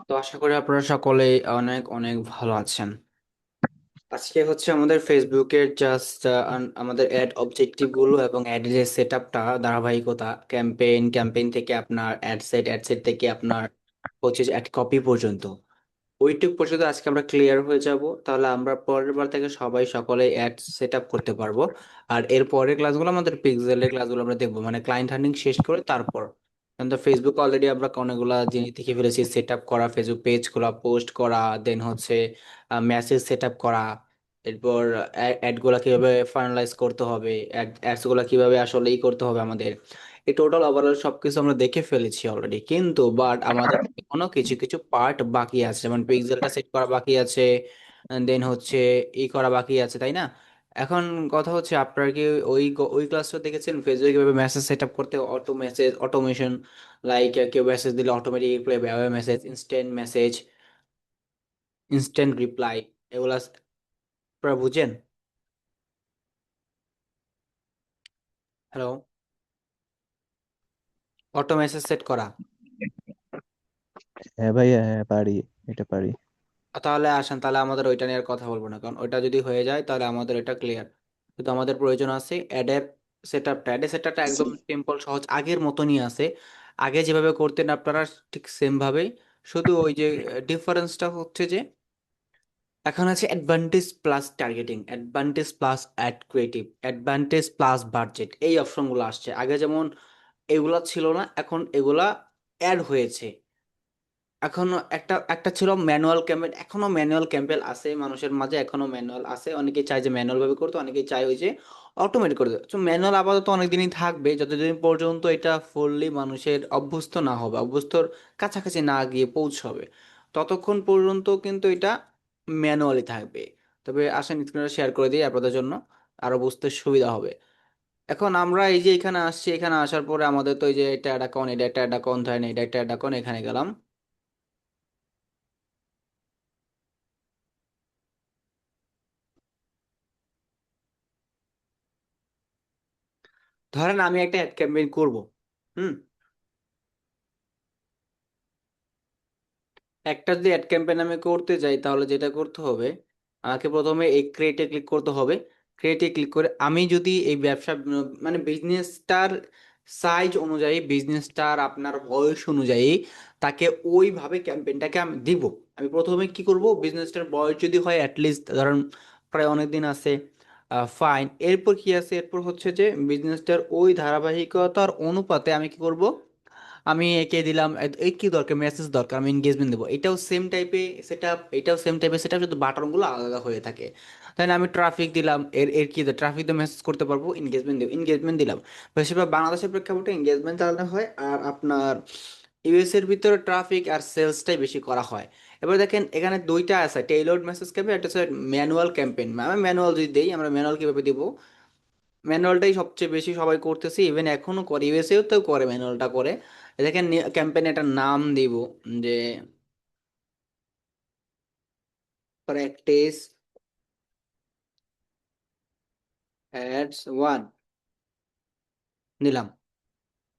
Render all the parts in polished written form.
তো আশা করি আপনারা সকলে অনেক অনেক ভালো আছেন। আজকে হচ্ছে আমাদের ফেসবুকের জাস্ট আমাদের অ্যাড অবজেক্টিভ গুলো এবং অ্যাড যে সেট আপটা, ধারাবাহিকতা, ক্যাম্পেইন থেকে আপনার অ্যাড সেট থেকে আপনার হচ্ছে অ্যাড কপি পর্যন্ত, ওইটুক পর্যন্ত আজকে আমরা ক্লিয়ার হয়ে যাব। তাহলে আমরা পরের বার থেকে সবাই সকলে অ্যাড সেট আপ করতে পারবো। আর এর পরের ক্লাসগুলো আমাদের পিক্সেলের ক্লাসগুলো আমরা দেখবো, মানে ক্লায়েন্ট হান্টিং শেষ করে তারপর। কিন্তু ফেসবুক অলরেডি আমরা অনেকগুলা জিনিস শিখে ফেলেছি: সেট আপ করা, ফেসবুক পেজ খোলা, পোস্ট করা, দেন হচ্ছে মেসেজ সেট আপ করা, এরপর অ্যাড গুলা কিভাবে ফাইনালাইজ করতে হবে, অ্যাডস গুলা কিভাবে আসলে ই করতে হবে আমাদের। এই টোটাল ওভারঅল সবকিছু আমরা দেখে ফেলেছি অলরেডি, কিন্তু বাট আমাদের এখনো কিছু কিছু পার্ট বাকি আছে, যেমন পিক্সেলটা সেট করা বাকি আছে, দেন হচ্ছে ই করা বাকি আছে, তাই না? এখন কথা হচ্ছে, আপনারা কি ওই ক্লাসটা দেখেছেন ফেসবুকে কিভাবে মেসেজ সেট আপ করতে, অটো মেসেজ অটোমেশন, লাইক কেউ মেসেজ দিলে automatic message, message, instant reply, এগুলা আপনারা বুঝেন? হ্যালো? অটো মেসেজ সেট করা। হ্যাঁ ভাইয়া, হ্যাঁ পারি। এটা পারি। তাহলে আসেন, তাহলে আমাদের ওইটা নিয়ে আর কথা বলবো না, কারণ ওইটা যদি হয়ে যায় তাহলে আমাদের এটা ক্লিয়ার। কিন্তু আমাদের প্রয়োজন আছে অ্যাডের সেটআপটা। অ্যাডের সেটআপটা একদম সিম্পল সহজ, আগের মতনই আছে। আগে যেভাবে করতেন আপনারা ঠিক সেম ভাবেই, শুধু ওই যে ডিফারেন্সটা হচ্ছে যে এখন আছে advantage plus targeting, advantage plus add creative, advantage plus budget, এই অপশনগুলো আসছে। আগে যেমন এগুলা ছিল না, এখন এগুলা অ্যাড হয়েছে। এখনো একটা একটা ছিল ম্যানুয়াল ক্যাম্পেইন, এখনো ম্যানুয়াল ক্যাম্পেইন আছে মানুষের মাঝে, এখনো ম্যানুয়াল আছে। অনেকেই চায় যে ম্যানুয়াল ভাবে করতে, অনেকেই চায় ওই যে অটোমেট করে দেয়। তো ম্যানুয়াল আপাতত অনেকদিনই থাকবে, যতদিন পর্যন্ত এটা ফুললি মানুষের অভ্যস্ত না হবে, অভ্যস্তর কাছাকাছি না গিয়ে পৌঁছাবে, ততক্ষণ পর্যন্ত কিন্তু এটা ম্যানুয়ালি থাকবে। তবে আসেন স্ক্রিনটা শেয়ার করে দিই আপনাদের জন্য, আরো বুঝতে সুবিধা হবে। এখন আমরা এই যে এখানে আসছি, এখানে আসার পরে আমাদের তো এই যে এটা একটা অ্যাকাউন্ট, এটা একটা অ্যাকাউন্ট, ধরেন এটা একটা অ্যাকাউন্ট, এখানে গেলাম। ধরেন আমি একটা অ্যাড ক্যাম্পেইন করব। হুম। একটা যদি অ্যাড ক্যাম্পেইন আমি করতে যাই, তাহলে যেটা করতে হবে, আমাকে প্রথমে এই ক্রিয়েটে ক্লিক করতে হবে। ক্রিয়েটে ক্লিক করে আমি যদি এই ব্যবসা মানে বিজনেসটার সাইজ অনুযায়ী, বিজনেসটার আপনার বয়স অনুযায়ী তাকে ওইভাবে ক্যাম্পেইনটাকে আমি দিব। আমি প্রথমে কি করব, বিজনেসটার বয়স যদি হয় অ্যাটলিস্ট ধরেন প্রায় অনেক দিন আছে, ফাইন। এরপর কি আছে, এরপর হচ্ছে যে বিজনেসটার ওই ধারাবাহিকতার অনুপাতে আমি কি করব, আমি একে দিলাম এই কি দরকার, মেসেজ দরকার, আমি এনগেজমেন্ট দেবো। এটাও সেম টাইপে সেটআপ, এটাও সেম টাইপে সেটআপ, শুধু বাটনগুলো আলাদা আলাদা হয়ে থাকে। তাই না? আমি ট্রাফিক দিলাম, এর এর কি ট্রাফিক দিয়ে মেসেজ করতে পারবো, এনগেজমেন্ট দেবো, এনগেজমেন্ট দিলাম। বেশিরভাগ বাংলাদেশের প্রেক্ষাপটে এনগেজমেন্ট চালানো হয়, আর আপনার ইউএস এর ভিতরে ট্রাফিক আর সেলসটাই বেশি করা হয়। এবার দেখেন এখানে দুইটা আছে, টেইলর্ড মেসেজ ক্যাম্পেইন, একটা হচ্ছে ম্যানুয়াল ক্যাম্পেইন। আমি ম্যানুয়াল যদি দেই, আমরা ম্যানুয়াল কিভাবে দিব, ম্যানুয়ালটাই সবচেয়ে বেশি সবাই করতেছি, ইভেন এখনো করে, ইউএসএও তো করে, ম্যানুয়ালটা করে। দেখেন ক্যাম্পেইন একটা নাম দিব, যে প্র্যাকটিস অ্যাডস ওয়ান দিলাম।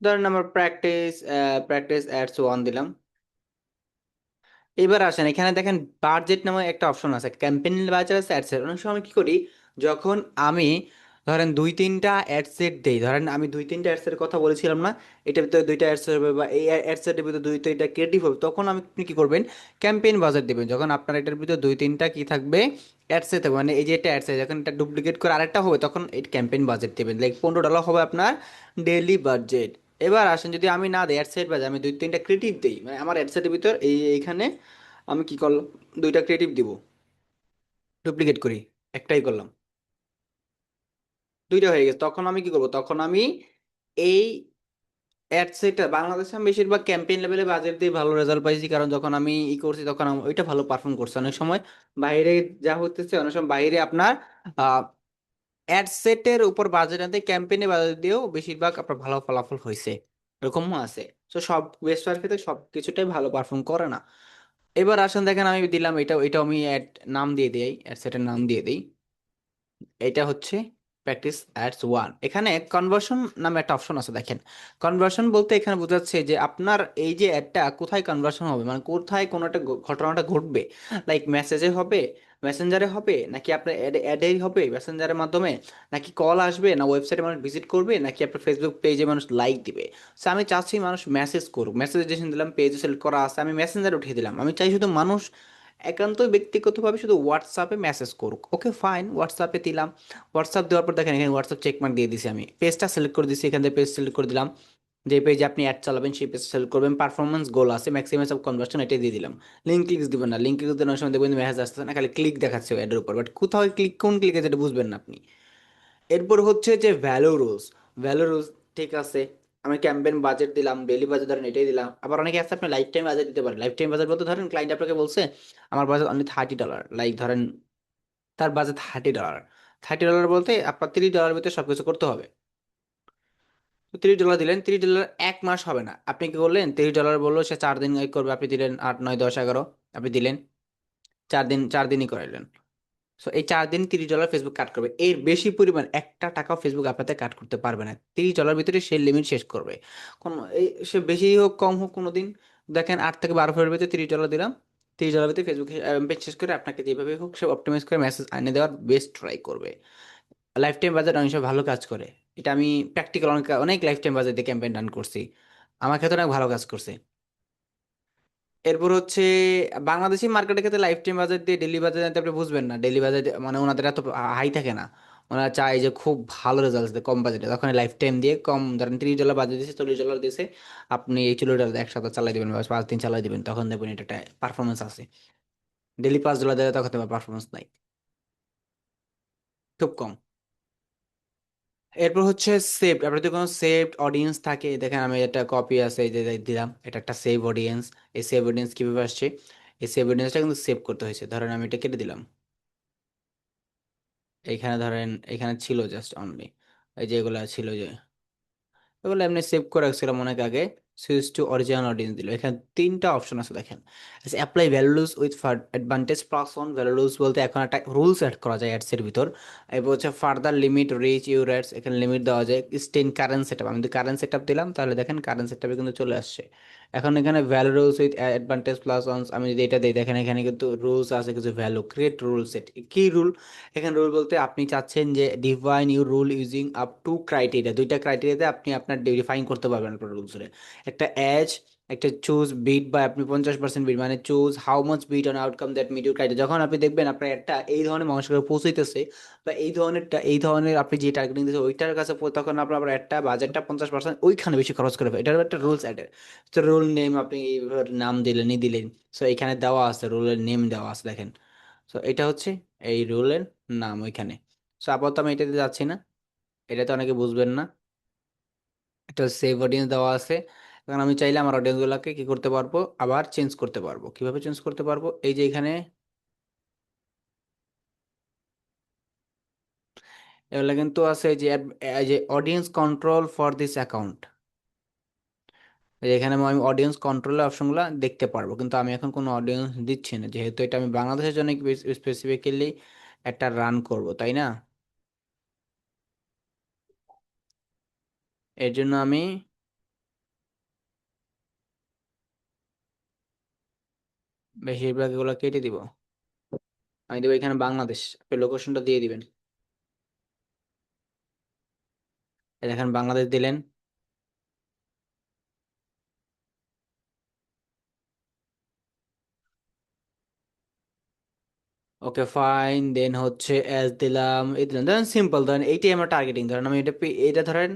ধরেন আমার প্র্যাকটিস অ্যাডস ওয়ান দিলাম। এবার আসেন, এখানে দেখেন বাজেট নামে একটা অপশন আছে, ক্যাম্পেইন বাজার আছে, অ্যাড সেট। অনেক সময় আমি কি করি, যখন আমি ধরেন দুই তিনটা অ্যাড সেট দেই, ধরেন আমি দুই তিনটা অ্যাড সেটের কথা বলেছিলাম না, এটার ভিতরে দুইটা অ্যাড সেট হবে বা এই অ্যাড সেটের ভিতরে দুই তিনটা ক্রিয়েটিভ হবে, তখন আমি আপনি কি করবেন, ক্যাম্পেইন বাজার দিবেন। যখন আপনার এটার ভিতরে দুই তিনটা কি থাকবে, অ্যাড সেট থাকবে, মানে এই যে এটা অ্যাড সেট, যখন এটা ডুপ্লিকেট করে আরেকটা হবে, তখন এই ক্যাম্পেইন বাজেট দিবেন, লাইক $15 হবে আপনার ডেইলি বাজেট। এবার আসেন, যদি আমি না দিই অ্যাড সেট বাজার, আমি দুই তিনটা ক্রিয়েটিভ দিই, মানে আমার অ্যাড সেটের ভিতর এইখানে আমি কি করলাম, দুইটা ক্রিয়েটিভ দিব, ডুপ্লিকেট করি, একটাই করলাম, দুইটা হয়ে গেছে। তখন আমি কি করব, তখন আমি এই অ্যাড সেটটা, বাংলাদেশে আমি বেশিরভাগ ক্যাম্পেইন লেভেলে বাজেট দিয়ে ভালো রেজাল্ট পাইছি, কারণ যখন আমি ই করছি তখন ওইটা ভালো পারফর্ম করছে। অনেক সময় বাইরে যা হতেছে, অনেক সময় বাইরে আপনার অ্যাড সেটের উপর বাজেট আনতে ক্যাম্পেইনে বাজেট দিয়েও বেশিরভাগ আপনার ভালো ফলাফল হয়েছে, এরকমও আছে। তো সব বেস্টার ক্ষেত্রে সব কিছুটাই ভালো পারফর্ম করে না। এবার আসেন দেখেন, আমি দিলাম এটা, এটা আমি অ্যাড নাম দিয়ে দিই, অ্যাড সেটের নাম দিয়ে দিই, এটা হচ্ছে প্র্যাকটিস অ্যাডস ওয়ান। এখানে কনভার্সন নামে একটা অপশন আছে দেখেন। কনভার্সন বলতে এখানে বোঝাচ্ছে যে আপনার এই যে অ্যাডটা কোথায় কনভার্সন হবে, মানে কোথায় কোনো একটা ঘটনাটা ঘটবে। লাইক মেসেজে হবে, মেসেঞ্জারে হবে, নাকি আপনার অ্যাডেই হবে মেসেঞ্জারের মাধ্যমে, নাকি কল আসবে, না ওয়েবসাইটে মানুষ ভিজিট করবে, নাকি আপনার ফেসবুক পেজে মানুষ লাইক দিবে। সো আমি চাচ্ছি মানুষ মেসেজ করুক, মেসেজ দিলাম, পেজে সিলেক্ট করা আছে, আমি মেসেঞ্জারে উঠিয়ে দিলাম। আমি চাই শুধু মানুষ একান্তই ব্যক্তিগতভাবে শুধু হোয়াটসঅ্যাপে মেসেজ করুক। ওকে ফাইন, হোয়াটসঅ্যাপে দিলাম। হোয়াটসঅ্যাপ দেওয়ার পর দেখেন এখানে হোয়াটসঅ্যাপ চেক মার্ক দিয়ে দিছি, আমি পেজটা সিলেক্ট করে দিছি, এখান থেকে পেজ সিলেক্ট করে দিলাম। যে পেজে আপনি অ্যাড চালাবেন সেই পেজ সিলেক্ট করবেন, পারফরমেন্স গোল আছে, ম্যাক্সিমাম অফ কনভার্সন এটাই দিয়ে দিলাম। লিঙ্ক ক্লিক দিবেন না, লিঙ্ক ক্লিক দেওয়ার সময় দেখবেন মেসেজ আসতেছে না, খালি ক্লিক দেখাচ্ছে অ্যাডের উপর, বাট কোথাও ক্লিক, কোন ক্লিকে যেটা বুঝবেন না আপনি। এরপর হচ্ছে যে ভ্যালু রুলস। ভ্যালু রুলস ঠিক আছে, আমি ক্যাম্পেইন বাজেট দিলাম, ডেইলি বাজেট ধরেন এটাই দিলাম। আবার অনেকে আছে আপনি লাইফ টাইম বাজেট দিতে পারেন। লাইফ টাইম বাজেট বলতে ধরেন ক্লায়েন্ট আপনাকে বলছে আমার বাজেট অনলি $30, লাইক ধরেন তার বাজেট $30। $30 বলতে আপনার $30 ভিতরে সবকিছু করতে হবে। তো $30 দিলেন, $30 এক মাস হবে না। আপনি কি করলেন, $30 বললো সে 4 দিন করবে, আপনি দিলেন 8, 9, 10, 11, আপনি দিলেন 4 দিন, 4 দিনই করাইলেন। সো এই 4 দিন $30 ফেসবুক কাট করবে, এর বেশি পরিমাণ একটা টাকাও ফেসবুক আপনাদের কাট করতে পারবে না। $30 ভিতরে সে লিমিট শেষ করবে। কোন এই সে বেশি হোক কম হোক কোনো দিন, দেখেন 8 থেকে 12 ফেব্রুয়ারি ভিতরে $30 দিলাম, $30 ভিতরে ফেসবুক পেজ শেষ করে আপনাকে যেভাবে হোক সে অপটিমাইজ করে মেসেজ আনিয়ে দেওয়ার বেস্ট ট্রাই করবে। লাইফ টাইম বাজেট অনেক সময় ভালো কাজ করে। এটা আমি প্র্যাকটিক্যাল অনেক অনেক লাইফ টাইম বাজেট দিয়ে ক্যাম্পেইন রান করছি, আমার ক্ষেত্রে অনেক ভালো কাজ করছে। এরপর হচ্ছে বাংলাদেশি মার্কেটের ক্ষেত্রে লাইফ টাইম বাজেট দিয়ে ডেলি বাজেট জানতে আপনি বুঝবেন না, ডেলি বাজেট মানে ওনাদের এত হাই থাকে না। ওনারা চায় যে খুব ভালো রেজাল্ট দিতে কম বাজেটে, তখন লাইফ টাইম দিয়ে কম ধরেন $30 বাজেট দিয়েছে, $40 দিয়েছে, আপনি এই $40 এক সপ্তাহ চালাই দেবেন বা 5 দিন চালাই দেবেন, তখন দেখবেন এটা পারফরমেন্স আছে। ডেলি $5 দেবে তখন তোমার পারফরমেন্স নাই, খুব কম। এরপর হচ্ছে সেভ, আপনার যদি কোনো সেভড অডিয়েন্স থাকে, দেখেন আমি একটা কপি আছে এই যে দিলাম, এটা একটা সেভ অডিয়েন্স। এই সেভ অডিয়েন্স কিভাবে আসছে, এই সেভ অডিয়েন্সটা কিন্তু সেভ করতে হয়েছে, ধরেন আমি এটা কেটে দিলাম। এইখানে ধরেন এখানে ছিল জাস্ট অনলি এই যে এগুলা ছিল যে এগুলো এমনি সেভ করে রাখছিলাম অনেক আগে। সুইচ টু অরিজিনাল অডিয়েন্স দিল, এখানে 3টা অপশন আছে দেখেন। Apply values with advantage plus on values বলতে এখন একটা রুলস অ্যাড করা যায় অ্যাডস এর ভিতর। এরপর হচ্ছে further limit rich your ads, এখানে লিমিট দেওয়া যায়। স্টেন কারেন্ট সেটআপ, আমি যদি কারেন্ট সেটআপ দিলাম তাহলে দেখেন কারেন্ট সেটআপে কিন্তু চলে আসছে। এখন এখানে value rules with advantage plus on, আমি যদি এটা দিই দেখেন এখানে কিন্তু রুলস আছে কিছু, ভ্যালু ক্রিয়েট রুল সেট। কি রুল, এখানে রুল বলতে আপনি চাচ্ছেন যে define your rule using up to criteria, 2টা ক্রাইটেরিয়াতে আপনি আপনার ডিফাইন করতে পারবেন আপনার রুলসে। একটা এজ, একটা চুজ বিট, বা আপনি 50% বিট, মানে choose how much bid on outcome that meet your criteria. যখন আপনি দেখবেন আপনার একটা এই ধরনের মানুষের কাছে পৌঁছাইতেছে, বা এই ধরনের আপনি যে টার্গেটিং দিচ্ছে ওইটার কাছে তখন আপনার আবার একটা বাজেটটা 50% ওইখানে বেশি খরচ করে ফেলে। এটার একটা রুলস অ্যাডের। তো রুল নেম আপনি এইভাবে নাম দিলেনই দিলেন। সো এখানে দেওয়া আছে, রুলের নেম দেওয়া আছে দেখেন। সো এটা হচ্ছে এই রুলের নাম ওইখানে। সো আপাতত আমি এটাতে যাচ্ছি না, এটাতে অনেকে বুঝবেন না। এটা সেভ অডিয়েন্স দেওয়া আছে। এখন আমি চাইলে আমার অডিয়েন্স গুলাকে কি করতে পারবো, আবার চেঞ্জ করতে পারবো। কিভাবে চেঞ্জ করতে পারবো, এই যে এখানে এগুলা কিন্তু আছে এই যে audience control for this account. এখানে আমি অডিয়েন্স কন্ট্রোলের অপশনগুলো দেখতে পারবো, কিন্তু আমি এখন কোনো অডিয়েন্স দিচ্ছি না, যেহেতু এটা আমি বাংলাদেশের জন্য স্পেসিফিক্যালি একটা রান করব, তাই না? এর জন্য আমি বেশিরভাগ এগুলো কেটে দিব। আমি দেবো এখানে বাংলাদেশ, আপনি লোকেশনটা দিয়ে দিবেন। এই দেখেন বাংলাদেশ দিলেন। ওকে ফাইন, দেন হচ্ছে এস দিলাম, এই দিলাম, ধরেন সিম্পল, ধরেন এইটাই আমার টার্গেটিং, ধরেন আমি এটা ধরেন।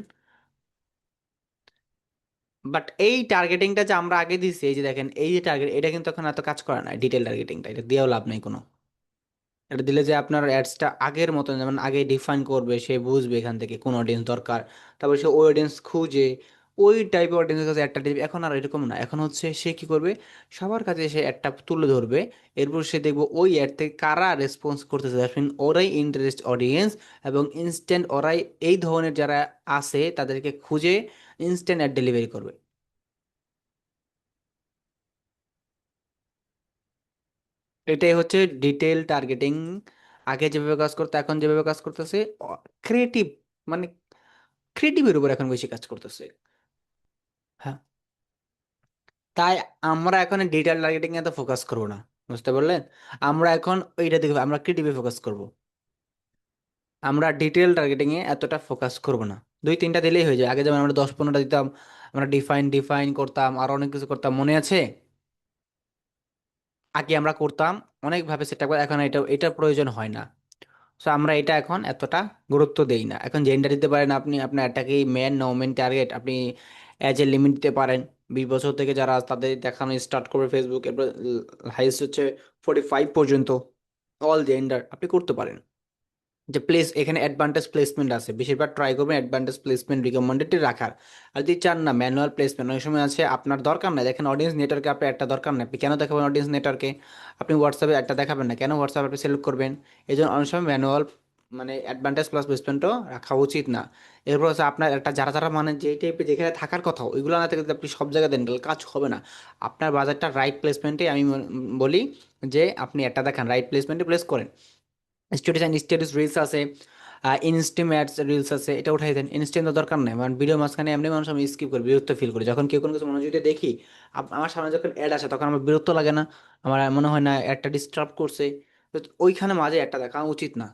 বাট এই টার্গেটিংটা যে আমরা আগে দিছি, এই যে দেখেন এই যে টার্গেট, এটা কিন্তু এখন এত কাজ করে না, ডিটেল টার্গেটিংটা এটা দিয়েও লাভ নেই কোনো। এটা দিলে যে আপনার অ্যাডসটা আগের মতন, যেমন আগে ডিফাইন করবে, সে বুঝবে এখান থেকে কোন অডিয়েন্স দরকার, তারপর সে ওই অডিয়েন্স খুঁজে ওই টাইপের অডিয়েন্সের কাছে একটা দিবে। এখন আর এরকম না, এখন হচ্ছে সে কি করবে, সবার কাছে সে একটা তুলে ধরবে। এরপর সে দেখবো ওই অ্যাড থেকে কারা রেসপন্স করতেছে, দ্যাট মিন ওরাই ইন্টারেস্ট অডিয়েন্স, এবং ইনস্ট্যান্ট ওরাই এই ধরনের যারা আছে তাদেরকে খুঁজে ইনস্ট্যান্ট অ্যাড ডেলিভারি করবে। এটাই হচ্ছে ডিটেল টার্গেটিং আগে যেভাবে কাজ করতে এখন যেভাবে কাজ করতেছে, ক্রিয়েটিভ, মানে ক্রিয়েটিভের উপর এখন বেশি কাজ করতেছে। হ্যাঁ, তাই আমরা এখন ডিজিটাল মার্কেটিং এ তো ফোকাস করবো না, বুঝতে পারলেন? আমরা এখন ওইটা দেখবো, আমরা ক্রিয়েটিভে ফোকাস করব। আমরা ডিটেল টার্গেটিং এ এতটা ফোকাস করব না। দুই তিনটা দিলেই হয়ে যায়। আগে যেমন আমরা 10-15টা দিতাম, আমরা ডিফাইন ডিফাইন করতাম, আর অনেক কিছু করতাম, মনে আছে? আগে আমরা করতাম অনেকভাবে সেটা, এখন এটার প্রয়োজন হয় না। সো আমরা এটা এখন এতটা গুরুত্ব দেই না। এখন জেন্ডার দিতে পারেন আপনি, আপনার এটাকে মেন না ওমেন টার্গেট, আপনি এজ এ লিমিট দিতে পারেন। 20 বছর থেকে যারা তাদের দেখানো স্টার্ট করবে ফেসবুক, এরপর হাইস্ট হচ্ছে 45 পর্যন্ত। অল জেন্ডার আপনি করতে পারেন। যে প্লেস, এখানে অ্যাডভান্টেজ প্লেসমেন্ট আছে, বেশিরভাগ ট্রাই করবেন অ্যাডভান্টেজ প্লেসমেন্ট রিকমেন্ডেড রাখার। আর যদি চান না ম্যানুয়াল প্লেসমেন্ট, অনেক সময় আছে আপনার দরকার নাই, দেখেন অডিয়েন্স নেটওয়ার্কে আপনার একটা দরকার নেই, আপনি কেন দেখাবেন অডিয়েন্স নেটওয়ার্কে? আপনি হোয়াটসঅ্যাপে একটা দেখাবেন না, কেন হোয়াটসঅ্যাপ আপনি সিলেক্ট করবেন? এই জন্য অনেক সময় ম্যানুয়াল, মানে অ্যাডভান্টেজ প্লাস প্লেসমেন্টও রাখা উচিত না। এরপর হচ্ছে আপনার একটা যারা যারা মানে যেই টাইপের যেখানে থাকার কথা ওইগুলো না থেকে যদি আপনি সব জায়গায় দেন তাহলে কাজ হবে না। আপনার বাজারটা রাইট প্লেসমেন্টে আমি বলি যে আপনি একটা দেখান, রাইট প্লেসমেন্টে প্লেস করেন। স্টোরিজ অ্যান্ড স্টোরিজ রিলস আছে, ইনস্টিম অ্যাডস রিলস আছে, এটা উঠাই দেন। ইনস্টিম তো দরকার নেই, মানে ভিডিও মাঝখানে এমনি মানুষ আমি স্কিপ করি, বিরক্ত ফিল করি যখন কেউ কোনো কিছু মনোযোগ দিয়ে দেখি। আমার সামনে যখন অ্যাড আসে তখন আমার বিরক্ত লাগে না? আমার মনে হয় না একটা ডিস্টার্ব করছে? তো ওইখানে মাঝে একটা দেখা উচিত না।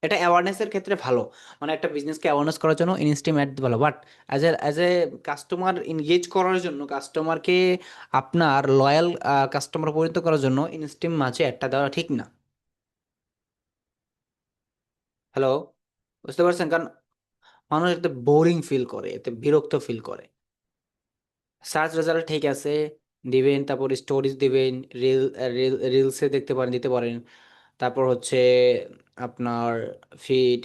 এটা অ্যাওয়ারনেসের ক্ষেত্রে ভালো, মানে একটা বিজনেসকে অ্যাওয়ারনেস করার জন্য ইনস্টিম অ্যাড ভালো, but as a customer engage করার জন্য, কাস্টমারকে আপনার লয়াল কাস্টমার পরিণত করার জন্য ইনস্টিম মাঝে একটা দেওয়া ঠিক না। হ্যালো, বুঝতে পারছেন? কারণ মানুষ এতে বোরিং ফিল করে, এতে বিরক্ত ফিল করে। সার্চ রেজাল্ট ঠিক আছে দিবেন, তারপর স্টোরিজ দিবেন, রিল রিলসে দেখতে পারেন, দিতে পারেন। তারপর হচ্ছে আপনার ফিড,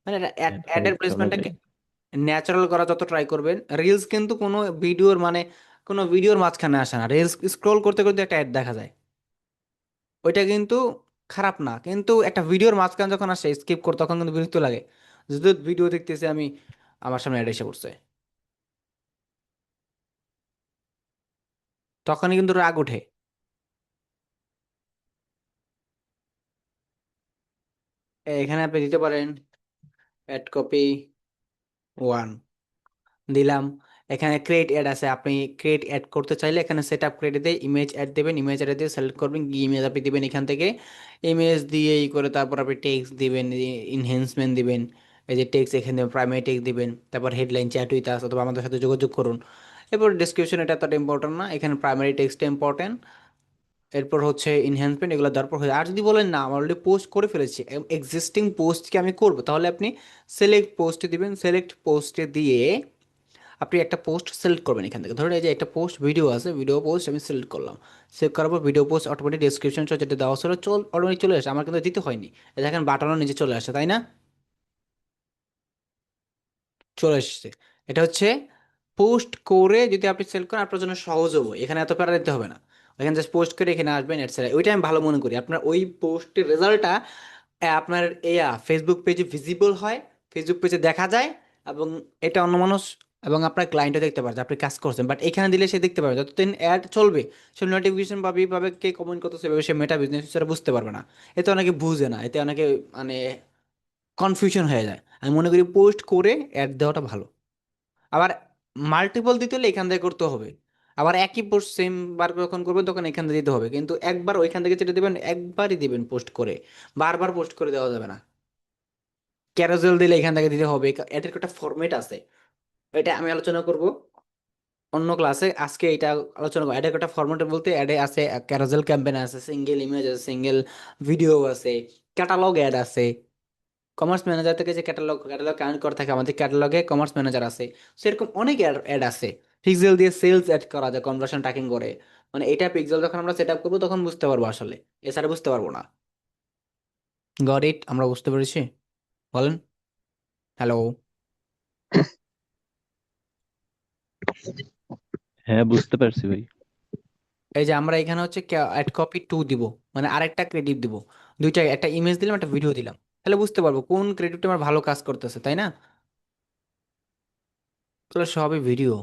মানে হ্যাঁ ভাই, অ্যাডের চলা প্লেসমেন্টটাকে যায়। ন্যাচারাল করা যত ট্রাই করবেন। রিলস কিন্তু কোনো ভিডিওর মানে কোনো ভিডিওর মাঝখানে আসে না, রিলস স্ক্রোল করতে করতে একটা অ্যাড দেখা যায়, ওইটা কিন্তু খারাপ না। কিন্তু একটা ভিডিওর মাঝখানে যখন আসে স্কিপ করতে তখন কিন্তু বিরক্ত লাগে। যদি ভিডিও দেখতেছি আমি, আমার সামনে অ্যাড এসে পড়ছে, তখনই কিন্তু রাগ ওঠে। এখানে আপনি দিতে পারেন অ্যাড কপি 1 দিলাম। এখানে ক্রিয়েট অ্যাড আছে, আপনি ক্রিয়েট অ্যাড করতে চাইলে এখানে সেট আপ ক্রিয়েট দিয়ে ইমেজ অ্যাড দেবেন, ইমেজ অ্যাড দিয়ে সিলেক্ট করবেন, কি ইমেজ আপনি দিবেন এখান থেকে। ইমেজ দিয়ে ই করে তারপর আপনি টেক্সট দিবেন, ইনহেন্সমেন্ট দিবেন। এই যে টেক্সট এখানে প্রাইমারি টেক্সট দিবেন, তারপর হেডলাইন চ্যাট উইথ আস অথবা আমাদের সাথে যোগাযোগ করুন। এরপর ডিসক্রিপশন, এটা এতটা ইম্পর্টেন্ট না, এখানে প্রাইমারি টেক্সটটা ইম্পর্টেন্ট। এরপর হচ্ছে ইনহ্যান্সমেন্ট, এগুলো দেওয়ার পর হয়ে আর যদি বলেন না আমার অলরেডি পোস্ট করে ফেলেছি, এক্সিস্টিং পোস্টকে আমি করব, তাহলে আপনি সিলেক্ট পোস্টে দিবেন। সিলেক্ট পোস্টে দিয়ে আপনি একটা পোস্ট সিলেক্ট করবেন এখান থেকে। ধরুন এই যে একটা পোস্ট ভিডিও আছে, ভিডিও পোস্ট আমি সিলেক্ট করলাম। সিলেক্ট করার পর ভিডিও পোস্ট অটোমেটিক ডেসক্রিপশন যেটা দেওয়া ছিল অটোমেটিক চলে আসে, আমার কিন্তু দিতে হয়নি। এই দেখেন বাটনও নিচে চলে আসে, তাই না? চলে এসেছে। এটা হচ্ছে পোস্ট করে যদি আপনি সেল করেন আপনার জন্য সহজ হবে, এখানে এত প্যারা দিতে হবে না। এখানে জাস্ট পোস্ট করে এখানে আসবেন, এটসেট্রা। ওইটা আমি ভালো মনে করি, আপনার ওই পোস্টের রেজাল্টটা আপনার ফেসবুক পেজে ভিজিবল হয়, ফেসবুক পেজে দেখা যায়, এবং এটা অন্য মানুষ এবং আপনার ক্লায়েন্টও দেখতে পারে যে আপনি কাজ করছেন। বাট এখানে দিলে সে দেখতে পাবে, যতদিন অ্যাড চলবে সে নোটিফিকেশন পাবে, পাবে কে কমেন্ট করতেছে, এভাবে সে মেটা বিজনেস সেটা বুঝতে পারবে না। এতে অনেকে বুঝে না, এতে অনেকে মানে কনফিউশন হয়ে যায়। আমি মনে করি পোস্ট করে অ্যাড দেওয়াটা ভালো। আবার মাল্টিপল দিতে হলে এখান থেকে করতে হবে। আবার একই পোস্ট সেম বার যখন করবেন তখন এখান থেকে দিতে হবে, কিন্তু একবার ওইখান থেকে যেটা দিবেন একবারই দিবেন পোস্ট করে, বারবার পোস্ট করে দেওয়া যাবে না। ক্যারোসেল দিলে এখান থেকে দিতে হবে, এটার একটা ফরম্যাট আছে, এটা আমি আলোচনা করব অন্য ক্লাসে। আজকে এটা আলোচনা করবো। এটার একটা ফরম্যাট বলতে অ্যাডে আছে, ক্যারোসেল ক্যাম্পেইন আছে, সিঙ্গেল ইমেজ আছে, সিঙ্গেল ভিডিও আছে, ক্যাটালগ অ্যাড আছে। কমার্স ম্যানেজার থেকে যে ক্যাটালগ ক্যাটালগ কানেক্ট করা থাকে, আমাদের ক্যাটালগে কমার্স ম্যানেজার আছে। সেরকম অনেক অ্যাড আছে। পিক্সেল দিয়ে সেলস অ্যাড করা যায়, কনভার্সন ট্র্যাকিং করে। মানে এটা পিক্সেল যখন আমরা সেট আপ করবো তখন বুঝতে পারবো আসলে, এছাড়া বুঝতে পারবো না। গট ইট, আমরা বুঝতে পেরেছি। বলেন। হ্যালো। হ্যাঁ, বুঝতে পারছি ভাই। এই যে আমরা এখানে হচ্ছে অ্যাড কপি 2 দিব, মানে আরেকটা ক্রেডিট দিব। দুইটা, একটা ইমেজ দিলাম একটা ভিডিও দিলাম, তাহলে বুঝতে পারবো কোন ক্রেডিটটা আমার ভালো কাজ করতেছে, তাই না? তাহলে সবই ভিডিও।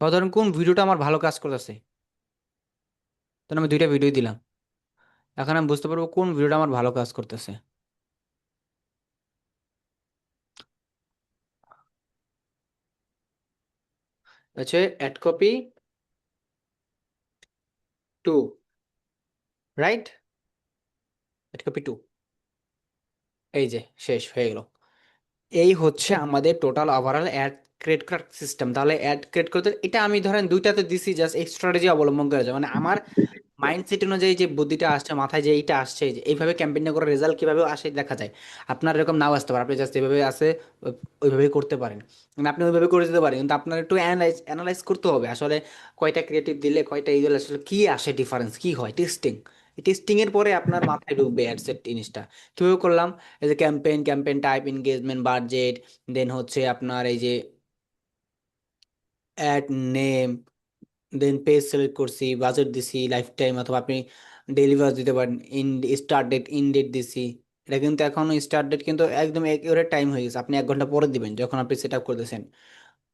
ধরেন কোন ভিডিওটা আমার ভালো কাজ করতেছে, তখন আমি দুইটা ভিডিও দিলাম। এখন আমি বুঝতে পারবো কোন ভিডিওটা আমার ভালো কাজ করতেছে। হচ্ছে ad copy 2, right? Ad copy 2, এই যে শেষ হয়ে গেল। এই হচ্ছে আমাদের টোটাল ওভারঅল অ্যাড ক্রিয়েট করার সিস্টেম। তাহলে অ্যাড ক্রিয়েট করতে এটা আমি ধরেন দুইটাতে দিছি, জাস্ট এক স্ট্র্যাটেজি অবলম্বন করে যায়, মানে আমার মাইন্ডসেট অনুযায়ী যে বুদ্ধিটা আসছে মাথায়, যে এইটা আসছে, যে এইভাবে ক্যাম্পেইনটা করে রেজাল্ট কিভাবে আসে দেখা যায়। আপনার এরকম নাও আসতে পারে, আপনি জাস্ট যেভাবে আসে ওইভাবেই করতে পারেন, মানে আপনি ওইভাবে করে দিতে পারেন, কিন্তু আপনার একটু অ্যানালাইজ করতে হবে আসলে কয়টা ক্রিয়েটিভ দিলে কয়টা এই দিলে আসলে কি আসে, ডিফারেন্স কি হয়, টেস্টিং। এই টেস্টিং এর পরে আপনার মাথায় ঢুকবে অ্যাডসেট জিনিসটা কিভাবে করলাম। এই যে campaign type, engagement, budget, then হচ্ছে আপনার এই যে ad name, then page select করছি, বাজেট দিছি, লাইফ টাইম, অথবা আপনি ডেলিভার দিতে পারেন, in start date, end date দিছি। এটা কিন্তু এখন স্টার্ট ডেট কিন্তু একদম একুরেট টাইম হয়ে গেছে, আপনি 1 ঘন্টা পরে দিবেন যখন আপনি সেট আপ করতেছেন।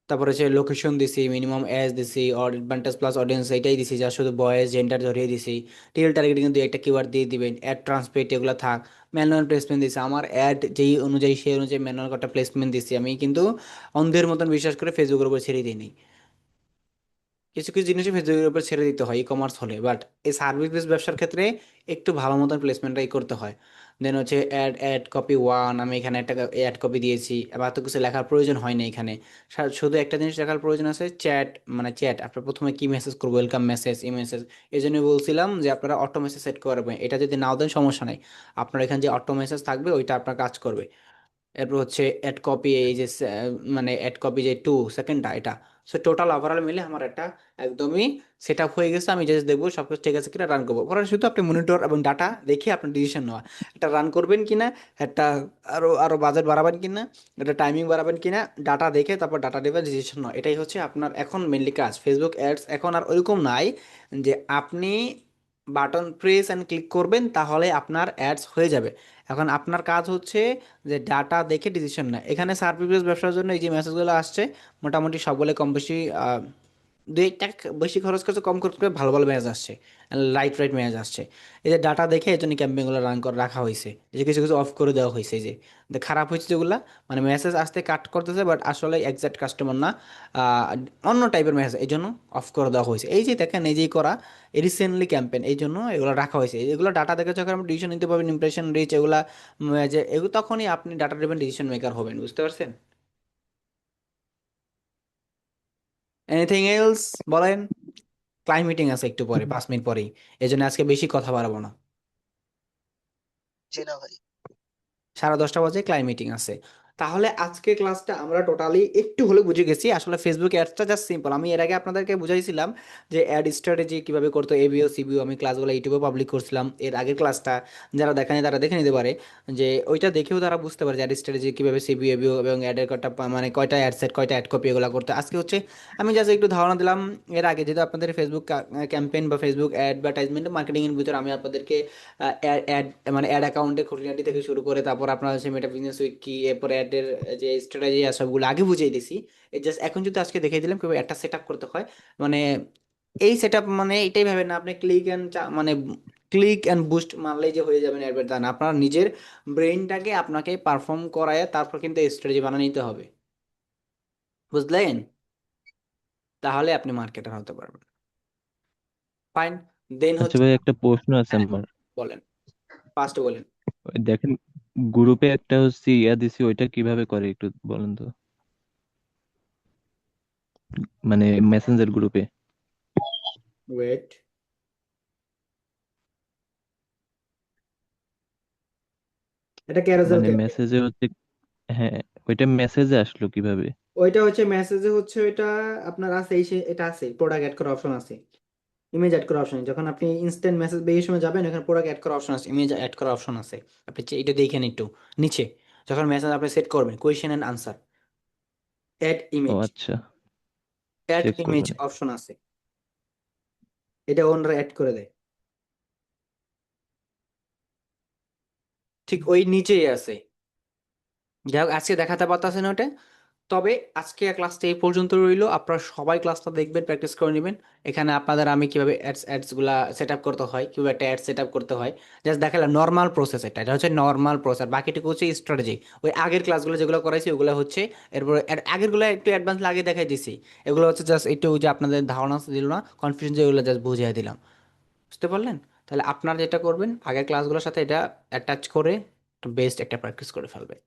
তারপরে হচ্ছে লোকেশন দিছি, মিনিমাম এজ দিছি, অ্যাডভান্টেজ প্লাস অডিয়েন্স এটাই দিছি, যা শুধু বয়েস জেন্ডার ধরিয়ে দিছি। টিল টার্গেটিং কিন্তু একটা কিওয়ার্ড দিয়ে দিবেন, অ্যাড ট্রান্সপেট এগুলো থাক। ম্যানুয়াল প্লেসমেন্ট দিছি, আমার অ্যাড যেই অনুযায়ী সেই অনুযায়ী ম্যানুয়াল একটা প্লেসমেন্ট দিছি। আমি কিন্তু অন্ধের মতন বিশ্বাস করে ফেসবুকের উপর ছেড়ে দিই নি। কিছু কিছু জিনিসই ফেসবুকের উপর ছেড়ে দিতে হয় ই কমার্স হলে, বাট এই সার্ভিস বেস ব্যবসার ক্ষেত্রে একটু ভালো মতন প্লেসমেন্টটাই করতে হয়। দেন হচ্ছে অ্যাড কপি 1, আমি এখানে একটা অ্যাড কপি দিয়েছি, এবার তো কিছু লেখার প্রয়োজন হয় না এখানে। শুধু একটা জিনিস লেখার প্রয়োজন আছে, চ্যাট, মানে চ্যাট আপনার প্রথমে কি মেসেজ করবো, ওয়েলকাম মেসেজ, ই মেসেজ। এই জন্য বলছিলাম যে আপনারা অটো মেসেজ সেট করবেন, এটা যদি নাও দেন সমস্যা নাই, আপনার এখানে যে অটো মেসেজ থাকবে ওইটা আপনার কাজ করবে। এরপর হচ্ছে অ্যাড কপি, এই যে মানে অ্যাড কপি যে 2 সেকেন্ডটা এটা। সো টোটাল ওভারঅল মিলে আমার একটা একদমই সেট আপ হয়ে গেছে। আমি জাস্ট দেখবো সব কিছু ঠিক আছে কিনা, রান করবো। পরে শুধু আপনি মনিটর এবং ডাটা দেখে আপনার ডিসিশন নেওয়া, এটা রান করবেন কিনা, একটা আরো আরো বাজেট বাড়াবেন কিনা, এটা টাইমিং বাড়াবেন কিনা, ডাটা দেখে তারপর ডাটা দেবে ডিসিশন নেওয়া। এটাই হচ্ছে আপনার এখন মেনলি কাজ। ফেসবুক অ্যাডস এখন আর ওইরকম নাই যে আপনি বাটন প্রেস অ্যান্ড ক্লিক করবেন তাহলে আপনার অ্যাডস হয়ে যাবে। এখন আপনার কাজ হচ্ছে যে ডাটা দেখে ডিসিশন নেয়। এখানে সার্ভিস ব্যবসার জন্য এই যে মেসেজগুলো আসছে মোটামুটি সবগুলো কম বেশি দুই একটা বেশি খরচ করছে, কম খরচ করে ভালো ভালো মেসেজ আসছে, রাইট মেসেজ আসছে। এই যে ডাটা দেখে এই জন্য ক্যাম্পেইনগুলো রান করে রাখা হয়েছে, এই যে কিছু কিছু অফ করে দেওয়া হয়েছে। এই যে খারাপ হয়েছে যেগুলা, মানে মেসেজ আসতে কাট করতেছে বাট আসলে এক্সাক্ট কাস্টমার না, অন্য টাইপের মেসেজ, এই জন্য অফ করে দেওয়া হয়েছে। এই যে দেখেন এই যেই করা রিসেন্টলি ক্যাম্পেইন, এই জন্য এগুলো রাখা হয়েছে। এগুলো ডাটা দেখে যখন আপনি ডিসিশন নিতে পারবেন, ইমপ্রেশন রিচ এগুলা, যে এগুলো তখনই আপনি ডাটা ড্রিভেন ডিসিশন মেকার হবেন, বুঝতে পারছেন? এনিথিং এলস বলেন। ক্লায়েন্ট মিটিং আছে একটু পরে, 5 মিনিট পরেই, এই জন্য আজকে বেশি কথা বাড়াবো না। জি না ভাই। 10:30 বাজে ক্লায়েন্ট মিটিং আছে। তাহলে আজকে ক্লাসটা আমরা টোটালি একটু হলে বুঝে গেছি আসলে ফেসবুক অ্যাডসটা জাস্ট সিম্পল। আমি এর আগে আপনাদেরকে বুঝাইছিলাম যে অ্যাড স্ট্র্যাটেজি কিভাবে করতো, এবিও সিবিও, আমি ক্লাসগুলো ইউটিউবে পাবলিক করছিলাম। এর আগের ক্লাসটা যারা দেখেনি তারা দেখে নিতে পারে, যে ওইটা দেখেও তারা বুঝতে পারে যে অ্যাড স্ট্র্যাটেজি কিভাবে সিবিও এবিও এবং অ্যাডের কয়টা মানে কয়টা অ্যাড সেট, কয়টা অ্যাড কপি এগুলো করতে। আজকে হচ্ছে আমি জাস্ট একটু ধারণা দিলাম। এর আগে যেহেতু আপনাদের ফেসবুক ক্যাম্পেইন বা ফেসবুক অ্যাডভার্টাইজমেন্ট মার্কেটিং এর ভিতরে আমি আপনাদেরকে অ্যাড মানে অ্যাড অ্যাকাউন্টের খুঁটিনাটি থেকে শুরু করে তারপর আপনার হচ্ছে মেটা বিজনেস উইক কি, এরপর অ্যাডের যে স্ট্র্যাটেজি আছে সবগুলো আগে বুঝিয়ে দিছি। এই জাস্ট এখন যদি আজকে দেখিয়ে দিলাম কিভাবে একটা সেট আপ করতে হয়। মানে এই সেট আপ মানে এটাই ভাবেন না আপনি ক্লিক অ্যান্ড মানে ক্লিক অ্যান্ড বুস্ট মারলেই যে হয়ে যাবেন অ্যাডভার্ট, তা না। আপনার নিজের ব্রেইনটাকে আপনাকে পারফর্ম করায় তারপর কিন্তু স্ট্র্যাটেজি বানিয়ে নিতে হবে, বুঝলেন? তাহলে আপনি মার্কেটার হতে পারবেন। ফাইন। দেন আচ্ছা হচ্ছে, ভাই, একটা প্রশ্ন আছে হ্যাঁ আমার। বলেন, ফার্স্ট বলেন। ওই দেখেন, গ্রুপে একটা হচ্ছে দিছি, ওইটা কিভাবে করে একটু বলেন তো, মানে মেসেঞ্জার গ্রুপে। ওয়েট, এটা ক্যারোসেল মানে ক্যাম্পেইন। মেসেজে হচ্ছে, হ্যাঁ, ওইটা মেসেজে আসলো কিভাবে? ওইটা হচ্ছে মেসেজে হচ্ছে ওইটা আপনার আছে এটা আছে প্রোডাক্ট অ্যাড করার অপশন আছে, ইমেজ অ্যাড করার অপশন। যখন আপনি ইনস্ট্যান্ট মেসেজ বেরিয়ে সময় যাবেন এখানে প্রোডাক্ট অ্যাড করার অপশন আছে, ইমেজ অ্যাড করার অপশন আছে। আপনি এটা দেখেন একটু নিচে, যখন মেসেজ আপনি সেট করবেন কোয়েশ্চেন এন্ড আনসার, অ্যাড ও ইমেজ, আচ্ছা, অ্যাড চেক করবো ইমেজ নি। অপশন আছে, এটা ওনারা অ্যাড করে দেয়। ঠিক ওই নিচেই আছে। যাই হোক আজকে দেখাতে পারতেছেন ওটা। তবে আজকে ক্লাসটা এই পর্যন্ত রইলো, আপনারা সবাই ক্লাসটা দেখবেন, প্র্যাকটিস করে নেবেন। এখানে আপনাদের আমি কিভাবে অ্যাডস গুলা সেট আপ করতে হয়, কিভাবে একটা অ্যাড সেট আপ করতে হয় জাস্ট দেখালাম। নর্মাল প্রসেস, এটা হচ্ছে নর্মাল প্রসেস, বাকিটুকু হচ্ছে স্ট্র্যাটেজি। ওই আগের ক্লাসগুলো যেগুলো করাইছি ওগুলো হচ্ছে, এরপরে আগেরগুলো একটু অ্যাডভান্স আগে দেখাই দিছি। এগুলো হচ্ছে জাস্ট একটু যে আপনাদের ধারণা দিল না, কনফিউশন, যেগুলো জাস্ট বুঝিয়ে দিলাম। বুঝতে পারলেন? তাহলে আপনারা যেটা করবেন আগের ক্লাসগুলোর সাথে এটা অ্যাটাচ করে বেস্ট একটা প্র্যাকটিস করে ফেলবেন।